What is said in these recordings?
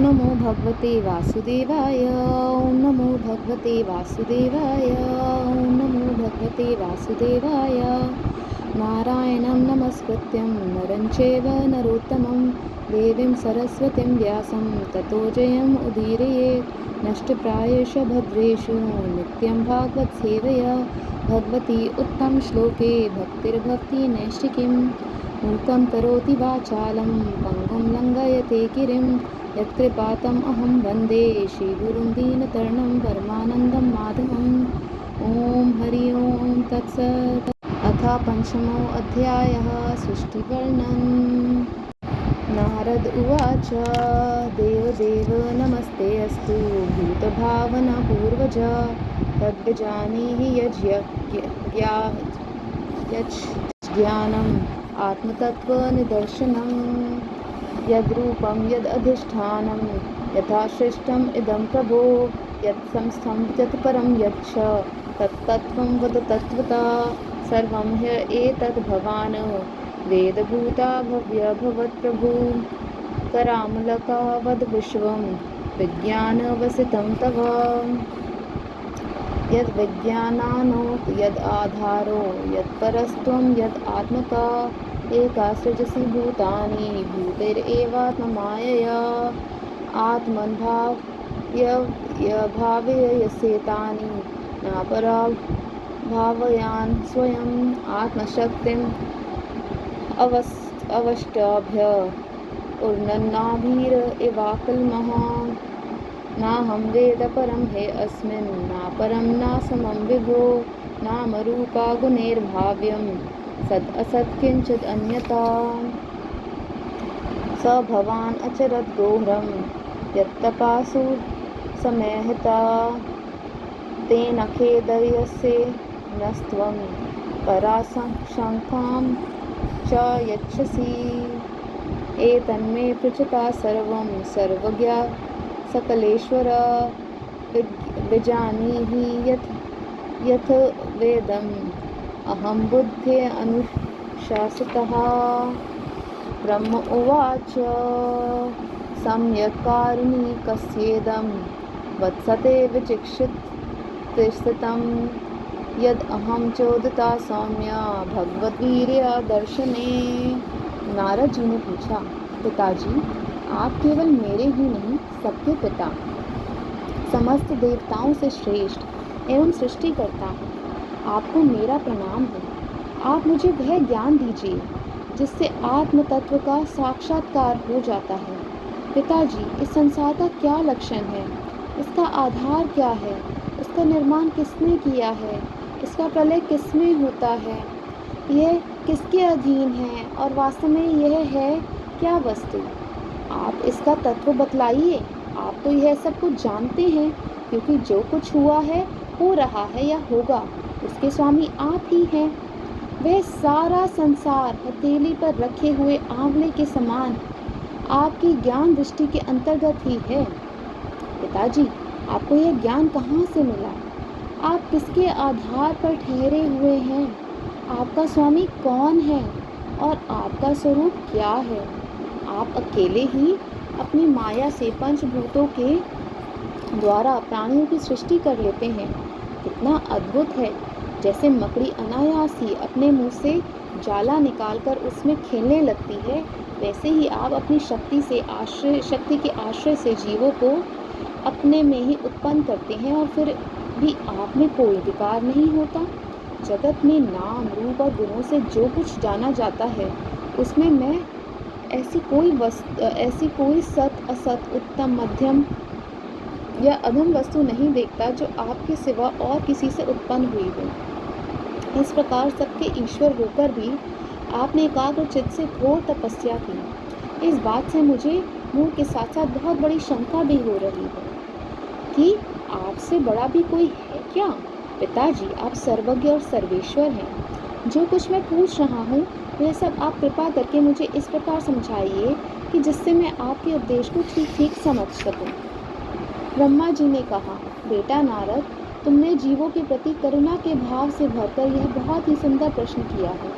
नमो भगवते वासुदेवाय। ओम नमो भगवते वासुदेवाय। ओम नमो भगवते वासुदेवाय। नारायणं नमस्कृत्यं नरं चैव नरोत्तमं देवीं सरस्वतीं व्यासं ततो जयम् उदीरयेत्। नष्टप्रायेष भद्रेषु नित्यं भागवत सेवया भगवती उत्तम श्लोके भक्तिर्भक्ति नैष्टिकीम्। मूकं करोति वाचालं पङ्गुं लङ्घयते गिरिं यत्कृपातम् अहं वन्दे श्रीगुरुं दीनतरणं परमानन्दं माधवम्। ॐ हरि ओं तत्सत्। अथ पंचमो अध्यायः सृष्टिवर्णनम्। नारद उवाच देवदेव नमस्ते अस्तु भूतभावनपूर्वज तद्विजानीहि यज्ज्ञानम् आत्मतत्त्वनिदर्शनं यद्रूपं यदधिष्ठानं यथा सृष्टम् इदं प्रभो यत्संस्थं यत्परं यच्छ तत्तत्त्वं वद तत्त्वता सर्वं ह्येतद् भवान् वेदभूता भव्यभवत्प्रभु करामलका वद विश्वं विज्ञानवसितं तव यद्विज्ञानानो यद् आधारो यत्परस्त्वं यद् आत्मका एका सृजसि भूतानि भूतैरेवात्ममायया आत्मन्भावयसेतानि नापरा भावयान् स्वयम् आत्मशक्तिम् अवष्टाभ्य उर्नन्नाभिर इवाकल्मः नाहं वेद परं हे अस्मिन् नापरं नासमं विभो नामरूपा गुणैर्भाव्यं सद् असत् किञ्चित् अन्यथा स भवान् अचरद् गोह्रं यत्तपासु समयहिता तेन खेदयसे नस्त्वं पराशङ्कां च यच्छसि एतन्मे पृच्छता सर्वं सर्वज्ञा सकलेश्वर विजानीहि यथ वेदम् अहं बुद्धे अनुशासितः। ब्रह्म उवाच सम्यक् कारुणिकस्येदं वत्सते विचिक्षितस्थितं यद् अहं चोदिता सौम्या भगवद्वीर्य दर्शने। नारद जी ने पूछा, पिताजी आप केवल मेरे ही नहीं सबके पिता समस्त देवताओं से श्रेष्ठ एवं सृष्टि करता है। आपको मेरा प्रणाम है। आप मुझे वह ज्ञान दीजिए जिससे आत्म तत्व का साक्षात्कार हो जाता है। पिताजी इस संसार का क्या लक्षण है, इसका आधार क्या है, इसका निर्माण किसने किया है, इसका प्रलय किसमें होता है, यह किसके अधीन है और वास्तव में यह है क्या वस्तु। आप इसका तत्व बतलाइए। आप तो यह सब कुछ जानते हैं क्योंकि जो कुछ हुआ है, हो रहा है या होगा उसके स्वामी आप ही हैं। वह सारा संसार हथेली पर रखे हुए आंवले के समान आपकी ज्ञान दृष्टि के अंतर्गत ही है। पिताजी आपको यह ज्ञान कहाँ से मिला? आप किसके आधार पर ठहरे हुए हैं? आपका स्वामी कौन है और आपका स्वरूप क्या है? आप अकेले ही अपनी माया से पंचभूतों के द्वारा प्राणियों की सृष्टि कर लेते हैं। कितना अद्भुत है। जैसे मकड़ी अनायास ही अपने मुंह से जाला निकालकर उसमें खेलने लगती है, वैसे ही आप अपनी शक्ति के आश्रय से जीवों को अपने में ही उत्पन्न करते हैं और फिर भी आप में कोई विकार नहीं होता। जगत में नाम रूप और गुणों से जो कुछ जाना जाता है उसमें मैं ऐसी कोई सत असत उत्तम मध्यम या अधम वस्तु नहीं देखता जो आपके सिवा और किसी से उत्पन्न हुई हो। इस प्रकार सबके ईश्वर होकर भी आपने एकाग्र चित्त से घोर तपस्या की। इस बात से मुझे मोह के साथ साथ बहुत बड़ी शंका भी हो रही है कि आपसे बड़ा भी कोई है क्या? पिताजी आप सर्वज्ञ और सर्वेश्वर हैं। जो कुछ मैं पूछ रहा हूँ वह सब आप कृपा करके मुझे इस प्रकार समझाइए कि जिससे मैं आपके उपदेश को ठीक ठीक समझ सकूं। ब्रह्मा जी ने कहा, बेटा नारद, तुमने जीवों के प्रति करुणा के भाव से भरकर यह बहुत ही सुंदर प्रश्न किया है,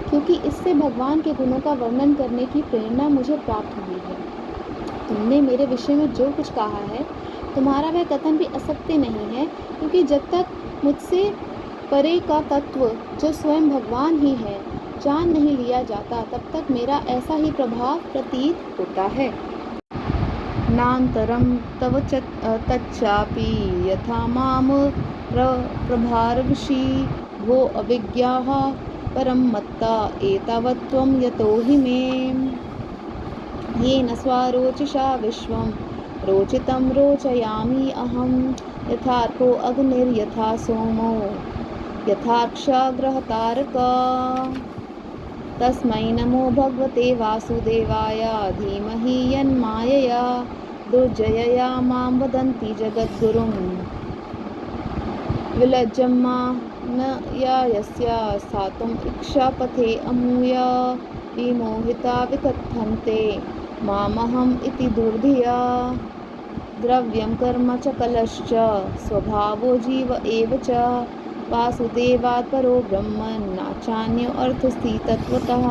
क्योंकि इससे भगवान के गुणों का वर्णन करने की प्रेरणा मुझे प्राप्त हुई है। तुमने मेरे विषय में जो कुछ कहा है, तुम्हारा वह कथन भी असत्य नहीं है, क्योंकि जब तक मुझसे परे का तत्व, जो स्वयं भगवान ही है, जान नहीं लिया जाता, तब तक मेरा ऐसा ही प्रभाव प्रतीत होता है। नान्तरं तव तच्चापि यथा मां प्रभार्षि भो अविज्ञाः परं मत्ता एतावत् त्वं यतो हि मे येन स्वारोचिषा विश्वं रोचितं रोचयामि अहं यथार्को अग्निर्यथा सोमो यथाक्षाग्रहतारका। तस्मै नमो भगवते वासुदेवाय धीमहि यन्मायया दुर्जयया मां वदन्ति जगद्गुरुं विलज्जं मा न यस्य स्थातुम् इच्छापथे अमूया विमोहिता विकथन्ते मामहम् इति दुर्धिया। द्रव्यं कर्म च कलश्च स्वभावो जीव एव च वासुदेवात् परो ब्रह्म नाचान्यो अर्थस्ति तत्त्वतः।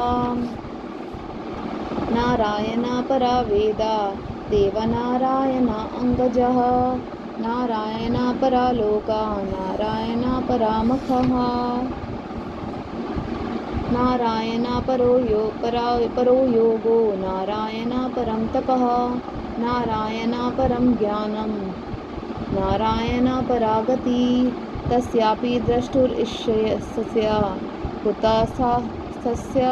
नारायण परा वेदा देवनारायण अङ्गजः नारायण परा लोका नारायण परामखः नारायण परो योगो नारायण परं तपः नारायण परं ज्ञानं नारायण परा गतिः। तस्यापि द्रष्टुरिष्यस्य कुतस्तस्य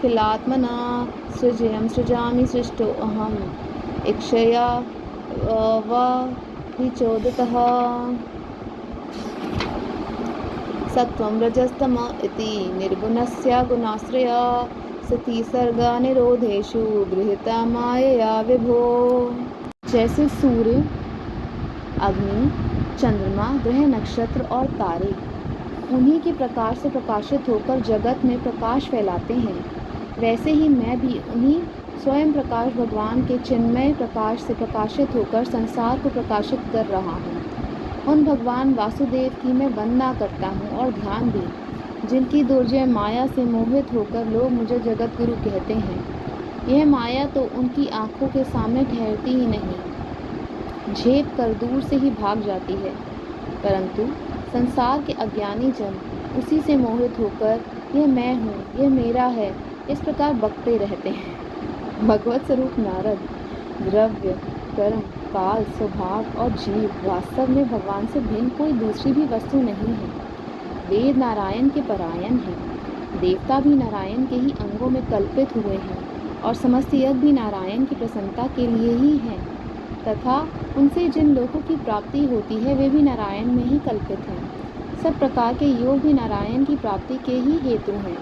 खिलात्मना सृजयं सृजामि सृष्टो अहम् इक्षया वा विचोदितः। सत्वं रजस्तम इति निर्गुणस्य गुणाश्रया सती सर्गा निरोधेषु गृहीता मायया विभो। जैसे सूर्य, अग्नि, चंद्रमा, ग्रह, नक्षत्र और तारे उन्हीं के प्रकाश से प्रकाशित होकर जगत में प्रकाश फैलाते हैं, वैसे ही मैं भी उन्हीं स्वयं प्रकाश भगवान के चिन्मय प्रकाश से प्रकाशित होकर संसार को प्रकाशित कर रहा हूँ। उन भगवान वासुदेव की मैं वंदना करता हूँ और ध्यान भी, जिनकी दुर्जय माया से मोहित होकर लोग मुझे जगत गुरु कहते हैं। यह माया तो उनकी आँखों के सामने ठहरती ही नहीं, झेप कर दूर से ही भाग जाती है, परंतु संसार के अज्ञानी जन उसी से मोहित होकर यह मैं हूँ, यह मेरा है, इस प्रकार बकते रहते हैं। भगवत स्वरूप नारद द्रव्य, कर्म, काल, स्वभाव और जीव वास्तव में भगवान से भिन्न कोई दूसरी भी वस्तु नहीं है। वेद नारायण के परायण हैं, देवता भी नारायण के ही अंगों में कल्पित हुए हैं और समस्त यज्ञ भी नारायण की प्रसन्नता के लिए ही हैं, तथा उनसे जिन लोगों की प्राप्ति होती है वे भी नारायण में ही कल्पित हैं। सब प्रकार के योग भी नारायण की प्राप्ति के ही हेतु हैं।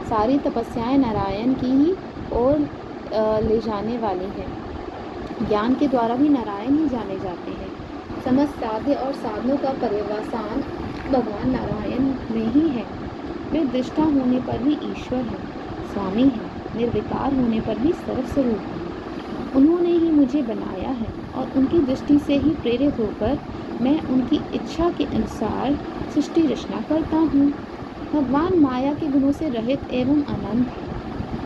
सारी तपस्याएं नारायण की ही ओर ले जाने वाली हैं। ज्ञान के द्वारा भी नारायण ही जाने जाते हैं। समस्त साध्य और साधनों का पर्यवसान भगवान नारायण में ही है। वे दृष्टा होने पर भी ईश्वर हैं, स्वामी हैं, निर्विकार होने पर भी सर्वस्वरूप हैं। उन्होंने ही मुझे बनाया है और उनकी दृष्टि से ही प्रेरित होकर मैं उनकी इच्छा के अनुसार सृष्टि रचना करता हूँ। भगवान माया के गुणों से रहित एवं अनंत है।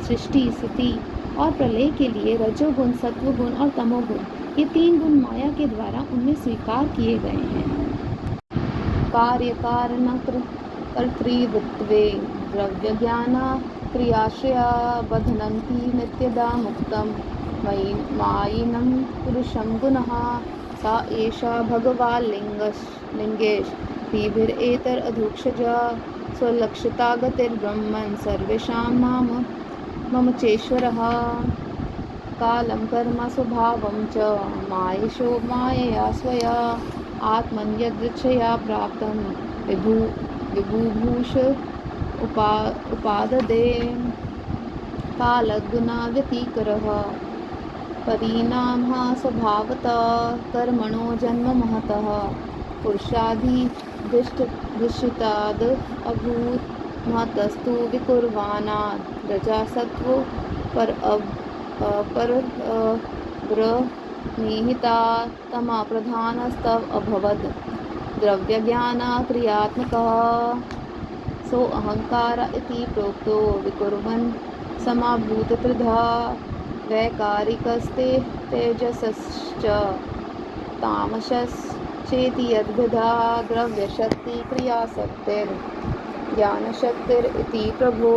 सृष्टि, स्थिति और प्रलय के लिए रजोगुण, सत्वगुण और तमोगुण, ये तीन गुण माया के द्वारा उनमें स्वीकार किए गए हैं। कार्य कारण कर्तृत्वे द्रव्य ज्ञान क्रियाश्रया बध्नन्ति नित्यदा मुक्तम मायिनं पुरुषं गुणः सा एषा भगवा लिंगेश धीभिरेतर अधुक्षजा स्वलक्षता गतिर्ब्रह्मन् सर्वेषां मम चेश्वरः। कालं कर्म स्वभावं च मायेशो मायया स्वया आत्मन् यदृच्छया प्राप्तं विभुभूष उपाददे कालगुणा व्यतिकरः परिणामः स्वभावतः कर्मणो जन्म महतः पुरुषाधिष्ठिताद् अभूत् महतस्तु विकुर्वाणाद् रजसत्त्वो निहिता तमः प्रधानस्तव अभवत् द्रव्यज्ञाना क्रियात्मकः सो अहंकार इति प्रोक्तो विकुर्वन् समाभूत त्रिधा वैकारिकस्ते तेजसश्च तामसश्चेति यद्विधा द्रव्यशक्ति क्रियाशक्तिर्ज्ञानशक्तिरिति प्रभो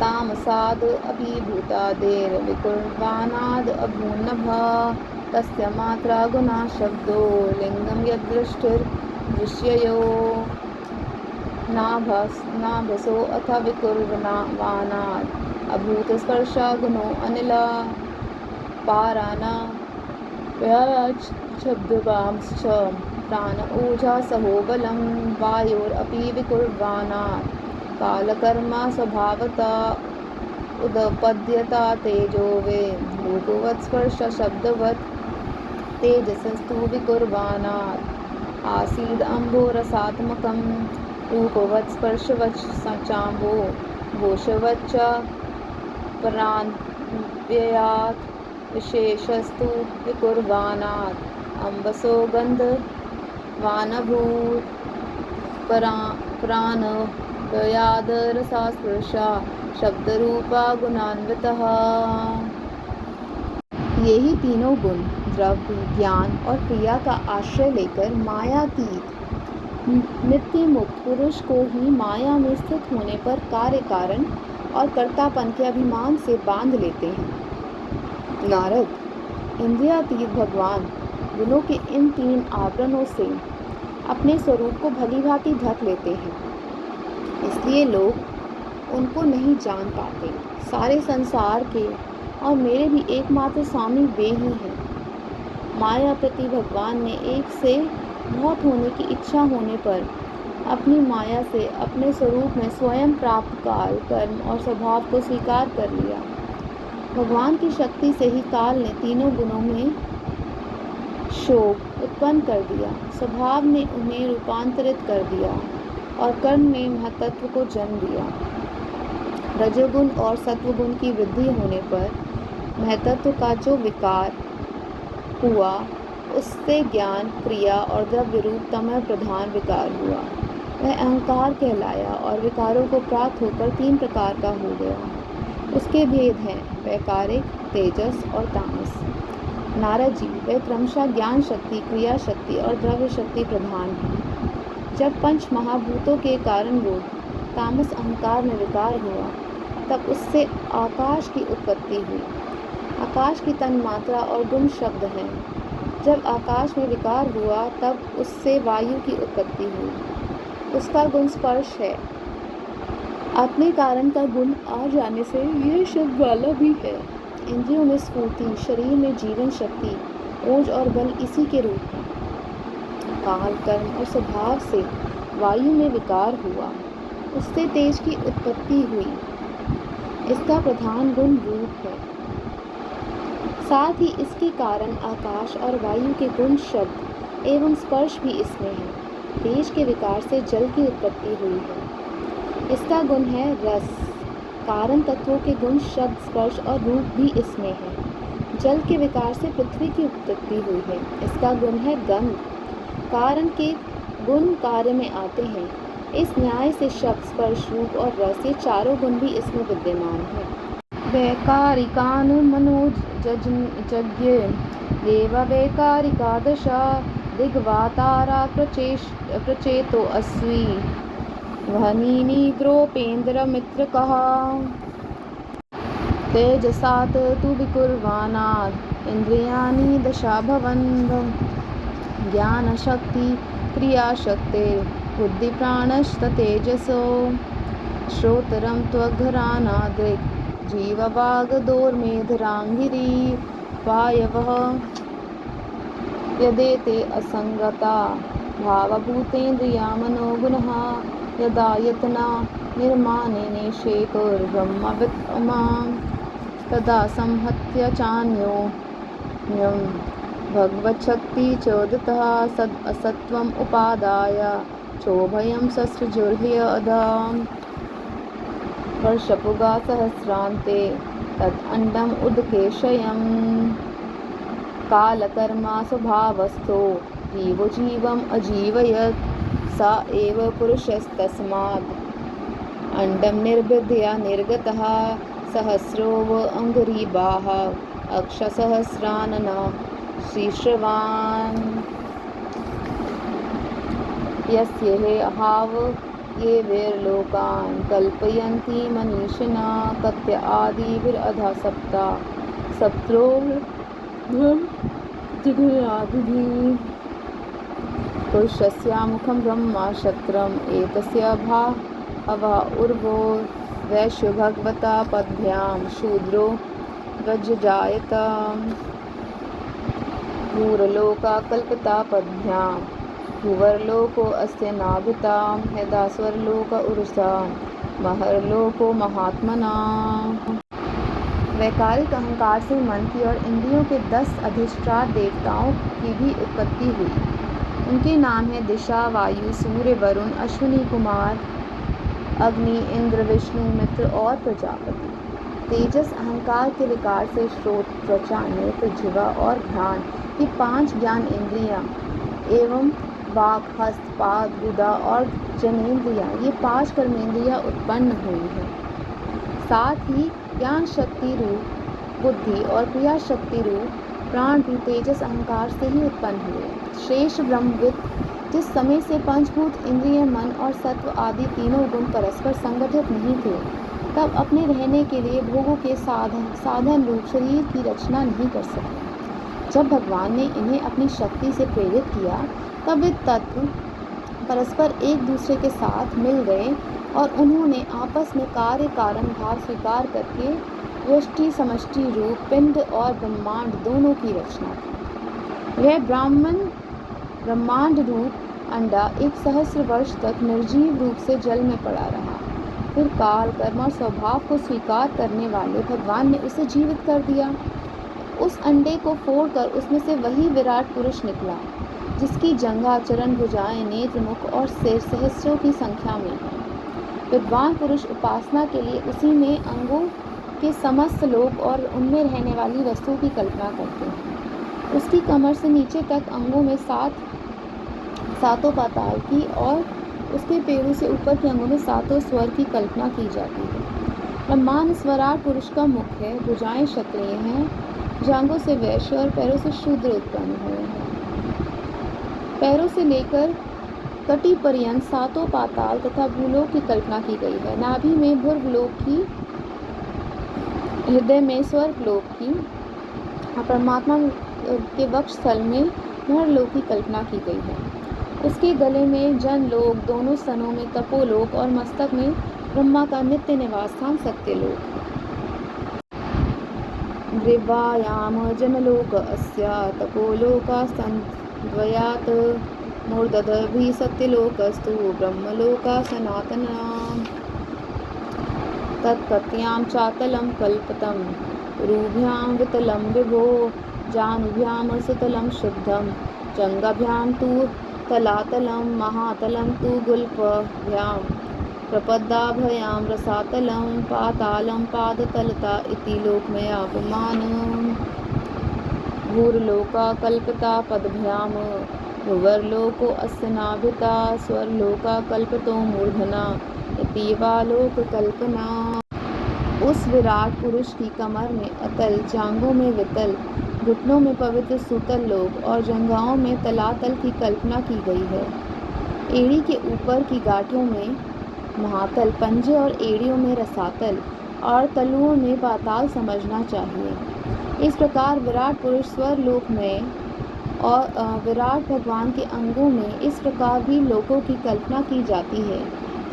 तामसाद् अभिभूतादेर्विकुर्वाणाद् अभून्नभः तस्य मात्रा गुणा शब्दो लिङ्गं यद्दृष्टिर्दृश्ययो नाभसो अथ विकुर्वाणाद् अभूतस्पर्शगुणो अनिल पारान शब्दवांश्च प्राण ओजसहो बलं वायोरपि विकुर्वाणात् कालकर्मा स्वभावता उदपद्यता तेजो वे रूपवत् स्पर्श शब्दवत् तेजसस्तु विकुर्वाणात् आसीद् अम्भोरसात्मकं रूपवत् स्पर्शवत् चाम्बो घोषवच्च परान्व्ययात् विशेषस्तु विकुर्वाणात् अम्बसो गन्धवानभूत् प्राणव्ययादरसास्पृशा शब्दरूपा गुणान्वितः। ये ही तीनों गुण द्रव्य ज्ञान और क्रिया का आश्रय लेकर मायातीत नित्य मुक्त पुरुष को ही माया में स्थित होने पर कार्य कारण और कर्तापन के अभिमान से बांध लेते हैं। नारद, इंद्रियातीत भगवान गुणों के इन तीन आवरणों से अपने स्वरूप को भलीभांति ढक लेते हैं, इसलिए लोग उनको नहीं जान पाते। सारे संसार के और मेरे भी एकमात्र स्वामी वे ही हैं। माया प्रति भगवान ने एक से बहुत होने की इच्छा होने पर अपनी माया से अपने स्वरूप में स्वयं प्राप्त काल कर्म और स्वभाव को स्वीकार कर लिया। भगवान की शक्ति से ही काल ने तीनों गुणों में शोक उत्पन्न कर दिया, स्वभाव ने उन्हें रूपांतरित कर दिया और कर्म में महत्त्व को जन्म दिया। रजोगुण और सत्वगुण की वृद्धि होने पर महत्त्व का जो विकार हुआ उससे ज्ञान क्रिया और द्रव्य रूप तमः प्रधान विकार हुआ। वह अहंकार कहलाया और विकारों को प्राप्त होकर तीन प्रकार का हो गया। उसके भेद हैं वैकारिक, तेजस और तामस। नारद जी, वह क्रमशः ज्ञान शक्ति, क्रिया शक्ति और द्रव्य शक्ति प्रधान है। जब पंच महाभूतों के कारणभूत तामस अहंकार में विकार हुआ तब उससे आकाश की उत्पत्ति हुई। आकाश की तन्मात्रा और गुण शब्द हैं। जब आकाश में विकार हुआ तब उससे वायु की उत्पत्ति हुई। उसका गुण स्पर्श है। अपने कारण का गुण आ जाने से यह शब्द वाला भी है। इंद्रियों में स्फूर्ति, शरीर में जीवन शक्ति, ओज और बल इसी के रूप हैं। काल कर्म और स्वभाव से वायु में विकार हुआ, उससे तेज की उत्पत्ति हुई। इसका प्रधान गुण रूप है। साथ ही इसके कारण आकाश और वायु के गुण शब्द एवं स्पर्श भी इसमें है। तेज के विकार से जल की उत्पत्ति हुई है। इसका गुण है रस। कारण तत्वों के गुण शब्द स्पर्श और रूप भी इसमें है। जल के विकार से पृथ्वी की उत्पत्ति हुई है। इसका गुण है गंध। कारण के गुण कार्य में आते हैं। इस न्याय से शब्द स्पर्श रूप और रस ये चारों गुण भी इसमें विद्यमान है। वैकारिकान मनोजज्ञे देव वैकारिका दशा दिग्वातारा प्रचेतो अस्वी वहनीनी द्रोपेन्द्रमित्रकः तेजसात् तु विकुर्वाणाद् इन्द्रियाणि दशा भवन् ज्ञानशक्ति क्रियाशक्ति बुद्धिप्राणस्ततेजसो श्रोत्रं त्वघ्राणादृक् जीववागदोर्मेधराङ्गिरी वायवः यदेते असंगता भावभूतेन्द्रियामनोगुणः यदा यतना निर्माणेने शेकुर्ब्रह्मवित्तमां तदा संहत्य चान्योन्यं भगवच्छक्ति चोदितः सद् असत्त्वम् उपादाय चोभयं ससृजुर्ह्यदां वर्षपुगा सहस्रान्ते तदण्डम् उदकेशयम् कालकर्मा स्वभावस्थो जीवो जीवम् अजीवयत् स एव पुरुषस्तस्माद् अण्डं निर्भिद्य निर्गतः सहस्रो व अंगुरीबाः अक्षसहस्रानना श्रीश्रवान् यस्य हे अहाव ये वीरलोकान् कल्पयन्ति मनीषिणा कत्य आदिभिरधा सप्ता सप्त्रोर्ध्वं जिघ्रादिभिः पुरुषस्य मुखं ब्रह्मा शत्रम् एतस्य अवा उर्वो वैश्यो भगवता पद्भ्यां शूद्रो वज्रजायत भूरलोका कल्पता पद्भ्यां भुवर्लोको अस्य नाभिता यदा स्वर्लोक उरुषा महर्लोको महात्मना। वैकारिक अहंकार से मन की और इंद्रियों के 10 अधिष्ठान देवताओं की भी उत्पत्ति हुई। उनके नाम हैं दिशा, वायु, सूर्य, वरुण, अश्विनी कुमार, अग्नि, इंद्र, विष्णु, मित्र और प्रजापति। तेजस अहंकार के विकार से श्रोत, त्वचा, नेत्र, जिह्वा और घ्राण ये 5 ज्ञान इंद्रियां एवं वाक, हस्त, पाद, गुदा और जनेन्द्रियां ये 5 कर्मेंद्रियां उत्पन्न हुई हैं। साथ ही ज्ञान शक्ति रूप बुद्धि और क्रिया शक्ति रूप प्राण भी तेजस अहंकार से ही उत्पन्न हुए। श्रेष्ठ ब्रह्मविद जिस समय से पंचभूत इंद्रिय, मन और सत्व आदि तीनों गुण परस्पर संगठित नहीं थे, तब अपने रहने के लिए भोगों के साधन रूप शरीर की रचना नहीं कर सके। जब भगवान ने इन्हें अपनी शक्ति से प्रेरित किया, तब वे तत्व परस्पर एक दूसरे के साथ मिल गए और उन्होंने आपस में कार्य कारण भाव स्वीकार करके व्यष्टि समष्टि रूप पिंड और ब्रह्मांड दोनों की रचना की। वह ब्रह्मांड रूप अंडा 1 सहस्र वर्ष तक निर्जीव रूप से जल में पड़ा रहा। फिर काल, कर्म और स्वभाव को स्वीकार करने वाले भगवान ने उसे जीवित कर दिया। उस अंडे को फोड़कर उसमें से वही विराट पुरुष निकला, जिसकी जंघा, चरण, भुजाएं, नेत्र, मुख और सिर सहस्रों की संख्या में है। विद्वान पुरुष उपासना के लिए उसी में अंगों के समस्त लोक और उनमें रहने वाली वस्तुओं की कल्पना करते हैं। उसकी कमर से नीचे तक अंगों में सातों पाताल की और उसके पैरों से ऊपर के अंगों में 7 स्वर की कल्पना की जाती है। ब्रह्मांड स्वराट पुरुष का मुख है, भुजाएं क्षत्रिय हैं, जांघों से वैश्य और पैरों से शूद्र उत्पन्न हुए हैं। पैरों से लेकर कटी पर्यंत 7 पाताल तथा भूलोक की कल्पना की गई है। नाभि में भूर्वलोक की, हृदय में स्वर्गलोक की और परमात्मा के वक्षस्थल में महर्लोक की कल्पना की गई है। उसके गले में जनलोक, दोनों स्तनों में तपोलोक और मस्तक में ब्रह्मा का नित्य निवास स्थान सत्यलोक। ग्रीवायाम जनलोक अस्या तपोलोका संद्वयात् मूर्धदभि सत्यलोकस्तु ब्रह्मलोका सनातना। तत्कत्यां चातलं कल्पतं रुभ्यां वितलं विभो जानुभ्यां सुतलं शुद्धं जंगाभ्यां तु तलातलं महातलं तु गुल्फभ्यां प्रपद्दाभयां रसातलं पातालं पादतलता इति लोकमयापमानम्। भूर्लोका कल्पता पदभ्यां भुवर्लोको अस्य नाभिता स्वर्लोका कल्पतो मूर्धना इति वा लोक कल्पना। उस विराट पुरुष की कमर में अतल, जांघों में वितल, घुटनों में पवित्र सूतल लोक और जंघाओं में तलातल की कल्पना की गई है। एड़ी के ऊपर की गांठों में महातल, पंजे और एड़ियों में रसातल और तलुओं में पाताल समझना चाहिए। इस प्रकार विराट पुरुष स्वरलोक में और विराट भगवान के अंगों में इस प्रकार भी लोकों की कल्पना की जाती है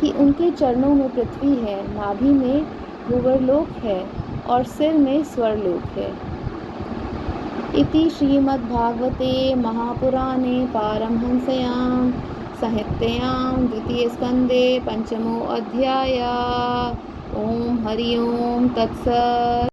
कि उनके चरणों में पृथ्वी है, नाभि में भूवर्लोक है और सिर में स्वरलोक है। इति श्रीमद्भागवते महापुराणे पारमहंस्यां संहितायां द्वितीय स्कंदे 5मो अध्याय। ओम हरि ओम तत्सत्।